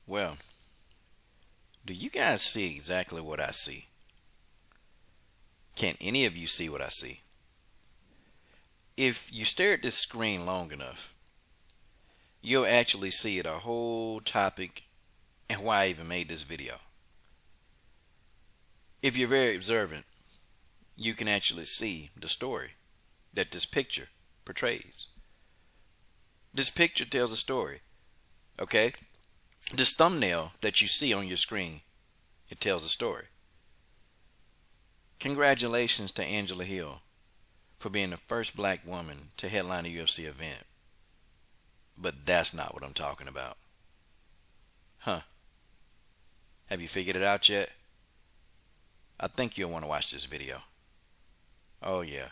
Well, do you guys see exactly what I see? Can any of you see what I see? If you stare at this screen long enough, you'll actually see the whole topic and why I even made this video. If you're very observant, you can actually see the story that this picture portrays. This picture tells a story, okay? This thumbnail that you see on your screen, it tells a story. Congratulations to Angela Hill for being the first black woman to headline a UFC event. But that's not what I'm talking about. Huh? Have you figured it out yet? I think you'll want to watch this video. Oh yeah,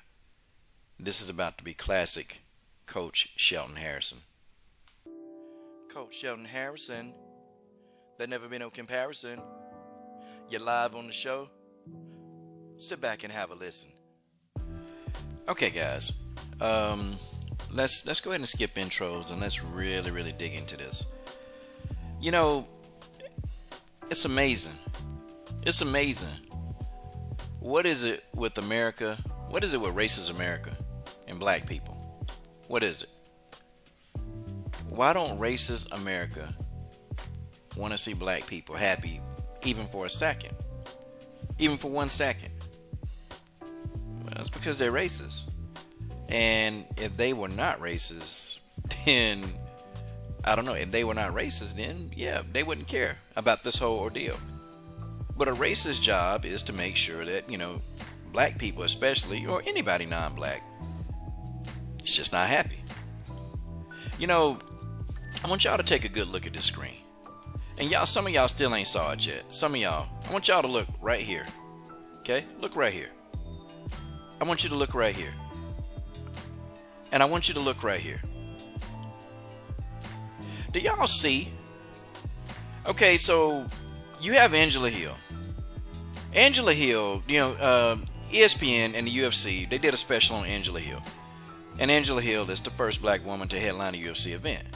this is about to be classic Coach Shelton Harrison. Coach Shelton Harrison, there never been no comparison. You're live on the show. Sit back and have a listen. Okay, guys. Let's go ahead and skip intros and let's really dig into this. You know, it's amazing. It's amazing. What is it with America? What is it with racist America and black people? What is it? Why don't racist America want to see black people happy even for a second? Even for 1 second? Well, it's because they're racist. And if they were not racist, then I don't know. If they were not racist, then yeah, they wouldn't care about this whole ordeal. But a racist job is to make sure that, black people especially, or anybody non-black, is just not happy. I want y'all to take a good look at this screen. And y'all, some of y'all still ain't saw it yet. Some of y'all, I want y'all to look right here. Okay? Look right here. I want you to look right here. And I want you to look right here. Do y'all see? Okay, so you have Angela Hill. Angela Hill, ESPN and the UFC, they did a special on Angela Hill. And Angela Hill is the first black woman to headline a UFC event.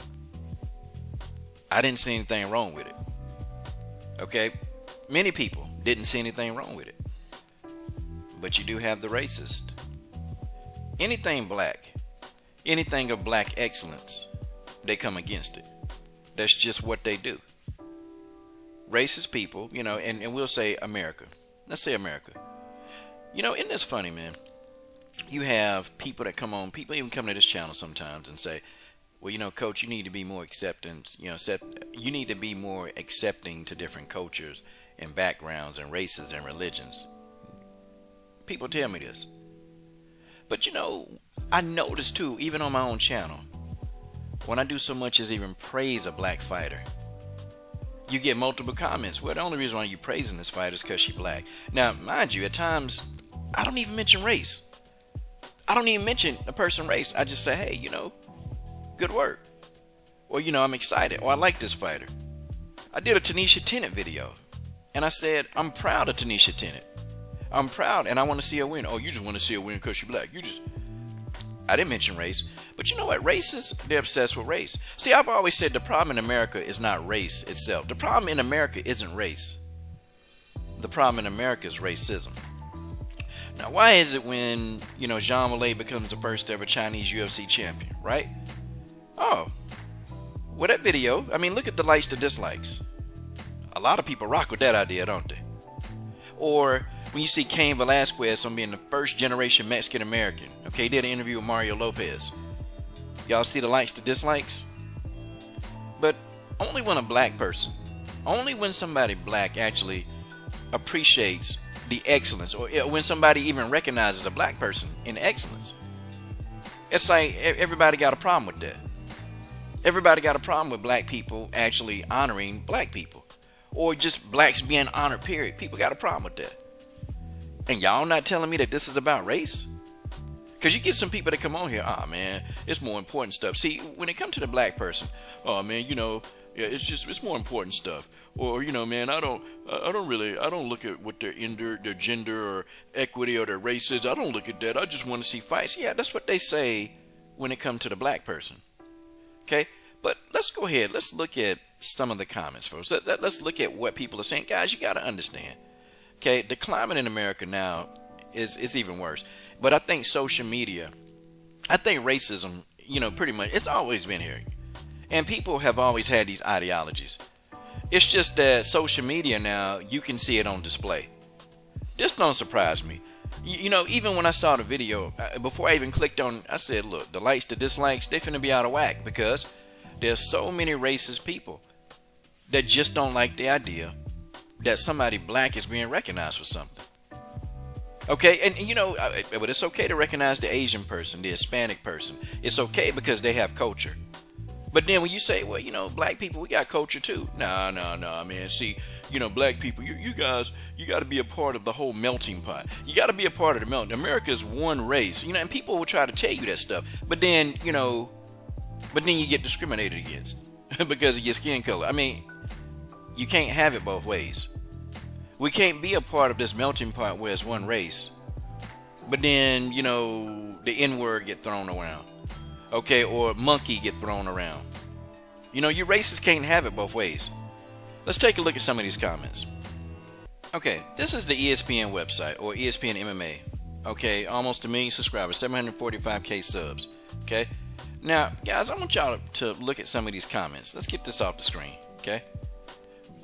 I didn't see anything wrong with it. Okay? Many people didn't see anything wrong with it. But you do have the racist. Anything black, anything of black excellence, they come against it. That's just what they do. Racist people, and we'll say America. Let's say America. Isn't this funny, man? You have people that come on, people even come to this channel sometimes and say, well, coach, you need to be more acceptant, you need to be more accepting to different cultures and backgrounds and races and religions. People tell me this. But I notice too, even on my own channel, when I do so much as even praise a black fighter, you get multiple comments. Well, the only reason why you praising this fighter is because she's black. Now, mind you, at times, I don't even mention race. I don't even mention a person's race. I just say, hey, good work. Or, I'm excited. Or I like this fighter. I did a Tanisha Tennant video. And I said, I'm proud of Tanisha Tennant. I'm proud and I want to see her win. Oh, you just want to see her win because she's black. I didn't mention race. But you know what? Racists, they're obsessed with race. See, I've always said the problem in America is not race itself. The problem in America isn't race. The problem in America is racism. Now, why is it when, Jean Mollet becomes the first ever Chinese UFC champion, right? Oh, well, that video, look at the likes to dislikes. A lot of people rock with that idea, don't they? Or when you see Cain Velasquez on being the first generation Mexican American. Okay, he did an interview with Mario Lopez. Y'all see the likes to dislikes? But only when a black person, only when somebody black actually appreciates the excellence, or when somebody even recognizes a black person in excellence. It's like everybody got a problem with that. Everybody got a problem with black people actually honoring black people, or just blacks being honored, period. People got a problem with that. And y'all not telling me that this is about race? Because you get some people that come on here, man, it's more important stuff. See, when it comes to the black person, man, it's more important stuff. Or, man, I don't look at what their gender or equity or their race is. I don't look at that. I just want to see fights. Yeah, that's what they say when it comes to the black person. Okay? But let's go ahead. Let's look at some of the comments first. Let's look at what people are saying. Guys, you got to understand. Okay, the climate in America now is even worse. But I think social media, I think racism, pretty much, it's always been here. And people have always had these ideologies. It's just that social media now, you can see it on display. This don't surprise me. Even when I saw the video, before I even clicked on, I said, look, the likes, the dislikes, they finna be out of whack, because there's so many racist people that just don't like the idea that somebody black is being recognized for something. Okay, and but it's okay to recognize the Asian person, the Hispanic person. It's okay because they have culture. But then when you say, well, black people, we got culture too. No, man. See, black people, you guys, you got to be a part of the whole melting pot. You got to be a part of the melting. America is one race, and people will try to tell you that stuff. But then, you get discriminated against because of your skin color. I mean, you can't have it both ways. We can't be a part of this melting pot where it's one race. But then, the N-word get thrown around. Okay, or monkey get thrown around. You racists can't have it both ways. Let's take a look at some of these comments. Okay, this is the ESPN website, or ESPN MMA. Okay, almost 1 million subscribers, 745K subs. Okay, now guys, I want y'all to look at some of these comments. Let's get this off the screen. Okay,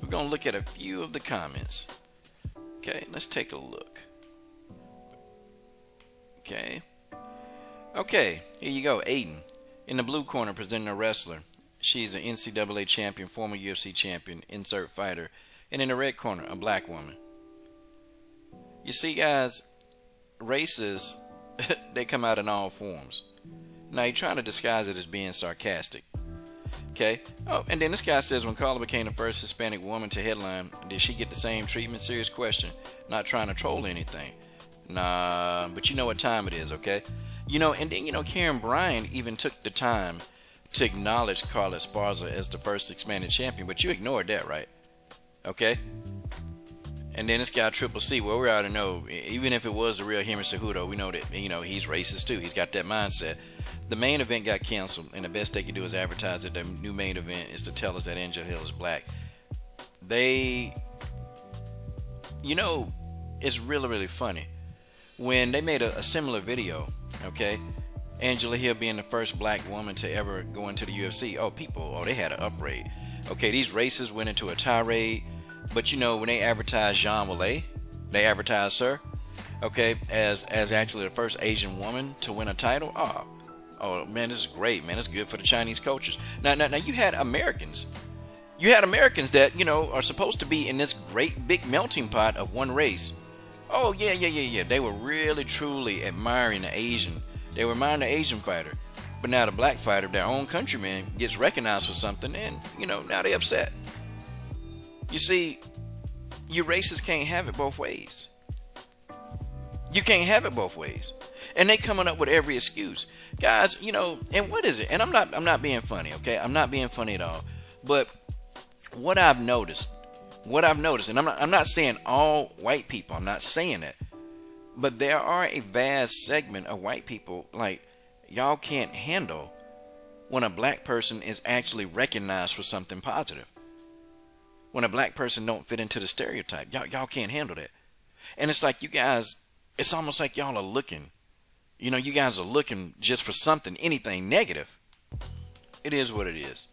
we're gonna look at a few of the comments. Okay, let's take a look. Okay, here you go. Aiden in the blue corner presenting a wrestler. She's an NCAA champion, former UFC champion, insert fighter. And in the red corner, a black woman. You see, guys, races, they come out in all forms. Now, you're trying to disguise it as being sarcastic. Okay? Oh, and then this guy says, when Carla became the first Hispanic woman to headline, did she get the same treatment? Serious question. Not trying to troll anything. Nah, but you know what time it is, okay? And then, Karen Bryant even took the time to acknowledge Carla Esparza as the first Hispanic champion, but you ignored that, right? Okay? And then this guy Triple C, well, we already know, even if it was the real Henry Cejudo, we know that, he's racist too. He's got that mindset. The main event got canceled, and the best they could do is advertise that the new main event is to tell us that Angel Hill is black. It's really, really funny. When they made a similar video, okay, Angela Hill being the first black woman to ever go into the UFC, they had an upgrade. Okay, these racists went into a tirade, but when they advertised Jean Mallet, they advertised her, okay, as actually the first Asian woman to win a title. Oh man, this is great, man. It's good for the Chinese cultures. Now you had Americans. You had Americans that, are supposed to be in this great big melting pot of one race. Oh, yeah. They were really, truly admiring the Asian. They were admiring the Asian fighter. But now the black fighter, their own countryman, gets recognized for something, and, now they upset. You see, you racists can't have it both ways. You can't have it both ways. And they coming up with every excuse. Guys, and what is it? And I'm not being funny, okay? I'm not being funny at all. But what I've noticed, and I'm not saying all white people, I'm not saying that, but there are a vast segment of white people, like, y'all can't handle when a black person is actually recognized for something positive. When a black person don't fit into the stereotype, y'all can't handle that. And it's like you guys, it's almost like y'all are looking, you guys are looking just for something, anything negative. It is what it is.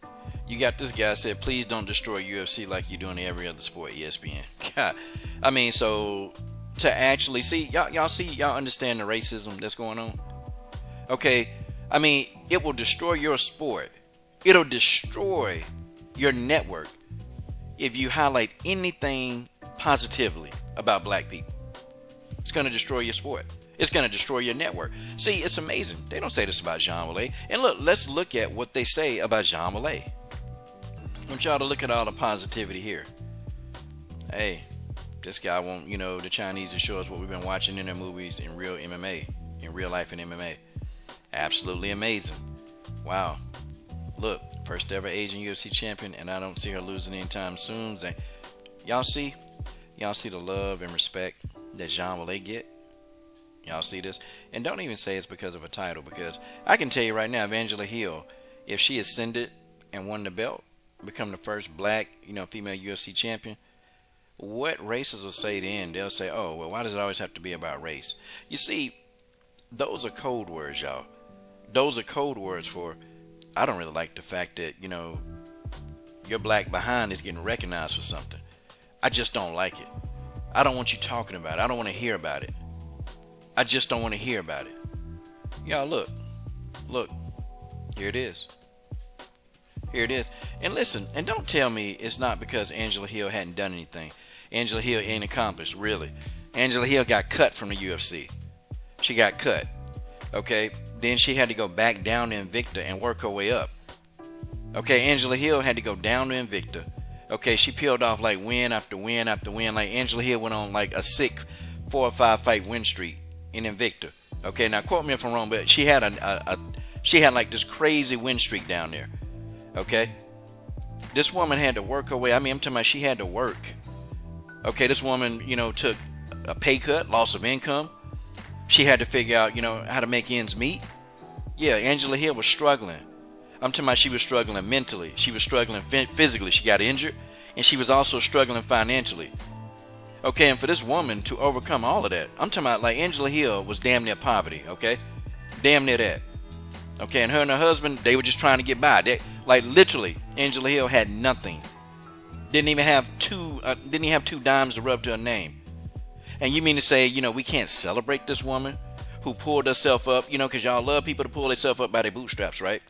You got this guy said, please don't destroy UFC like you do in every other sport, ESPN. God, I mean, so to actually see, y'all understand the racism that's going on? Okay, I mean, it will destroy your sport. It'll destroy your network if you highlight anything positively about black people. It's going to destroy your sport. It's going to destroy your network. See, it's amazing. They don't say this about Jean Mallet. And look, let's look at what they say about Jean Mallet. I want y'all to look at all the positivity here. Hey, this guy want, the Chinese to show us what we've been watching in their movies in real MMA, in real life in MMA. Absolutely amazing. Wow. Look, first ever Asian UFC champion, and I don't see her losing anytime soon. Y'all see the love and respect that Jean Mallet get? Y'all see this? And don't even say it's because of a title, because I can tell you right now, if Angela Hill, if she ascended and won the belt, become the first black, female UFC champion, what racists will say then, they'll say, oh, well, why does it always have to be about race? You see, those are code words, y'all. Those are code words for, I don't really like the fact that, your black behind is getting recognized for something. I just don't like it. I don't want you talking about it. I don't want to hear about it. I just don't want to hear about it. Y'all, look, here it is. Here it is. And listen, and don't tell me it's not because Angela Hill hadn't done anything. Angela Hill ain't accomplished, really. Angela Hill got cut from the UFC. She got cut. Okay? Then she had to go back down to Invicta and work her way up. Okay, Angela Hill had to go down to Invicta. Okay, she peeled off like win after win after win. Like Angela Hill went on like a sick 4 or 5 fight win streak in Invicta. Okay, now quote me if I'm wrong, but she had she had like this crazy win streak down there. Okay, this woman had to work her way. I mean, I'm talking about she had to work. Okay, this woman, took a pay cut, loss of income. She had to figure out, how to make ends meet. Yeah, Angela Hill was struggling. I'm talking about she was struggling mentally. She was struggling physically. She got injured. And she was also struggling financially. Okay, and for this woman to overcome all of that, I'm talking about like Angela Hill was damn near poverty, okay? Damn near that. Okay, and her husband, they were just trying to get by. They, like literally, Angela Hill had nothing. Didn't even have two dimes to rub to her name. And you mean to say, we can't celebrate this woman who pulled herself up, because y'all love people to pull themselves up by their bootstraps, right?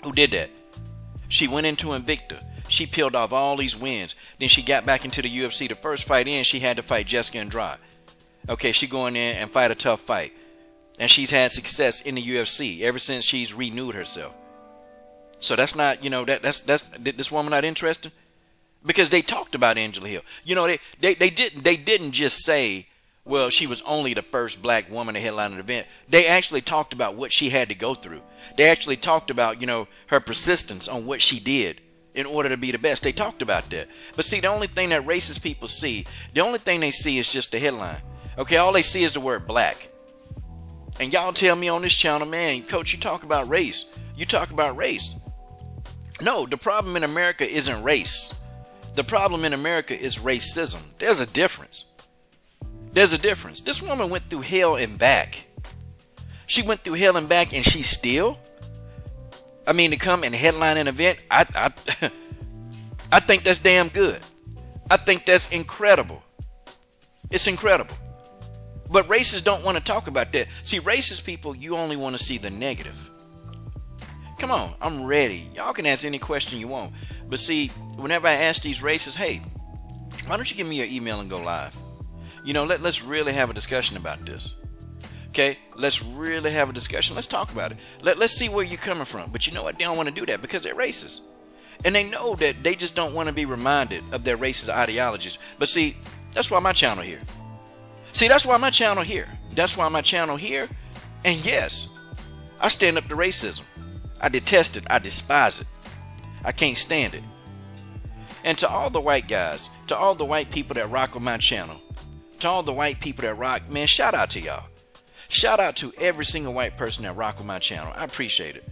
Who did that? She went into Invicta. She peeled off all these wins. Then she got back into the UFC. The first fight in, she had to fight Jessica Andrade. Okay, she go in there and fight a tough fight. And she's had success in the UFC ever since she's renewed herself. So that's not, that's this woman not interesting? Because they talked about Angela Hill. They didn't just say, well, she was only the first black woman to headline an event. They actually talked about what she had to go through. They actually talked about, her persistence on what she did in order to be the best. They talked about that. But see, the only thing that racist people see, the only thing they see is just the headline. Okay, all they see is the word black. And y'all tell me on this channel, man, coach, you talk about race. You talk about race. No, the problem in America isn't race. The problem in America is racism. There's a difference. There's a difference. This woman went through hell and back. She went through hell and back, and she still, to come and headline an event, I think that's damn good. I think that's incredible. It's incredible. But racists don't want to talk about that. See, racist people, you only want to see the negative. Come on, I'm ready. Y'all can ask any question you want. But see, whenever I ask these racists, hey, why don't you give me your email and go live? Let's really have a discussion about this. Okay, let's really have a discussion. Let's talk about it. Let's see where you're coming from. But you know what? They don't want to do that because they're racist. And they know that they just don't want to be reminded of their racist ideologies. But see, that's why my channel here. That's why my channel here. That's why my channel here. And yes, I stand up to racism. I detest it. I despise it. I can't stand it. And to all the white guys, to all the white people that rock on my channel, to all the white people that rock, man, shout out to y'all. Shout out to every single white person that rock on my channel. I appreciate it.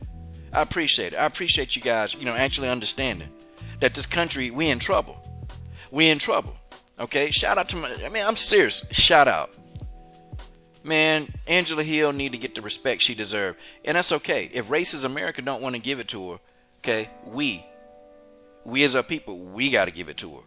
I appreciate it. I appreciate you guys, actually understanding that this country, we in trouble. We in trouble. Okay? Shout out to I'm serious. Shout out. Man, Angela Hill need to get the respect she deserves. And that's okay. If racist America don't want to give it to her, okay, we as a people, we got to give it to her.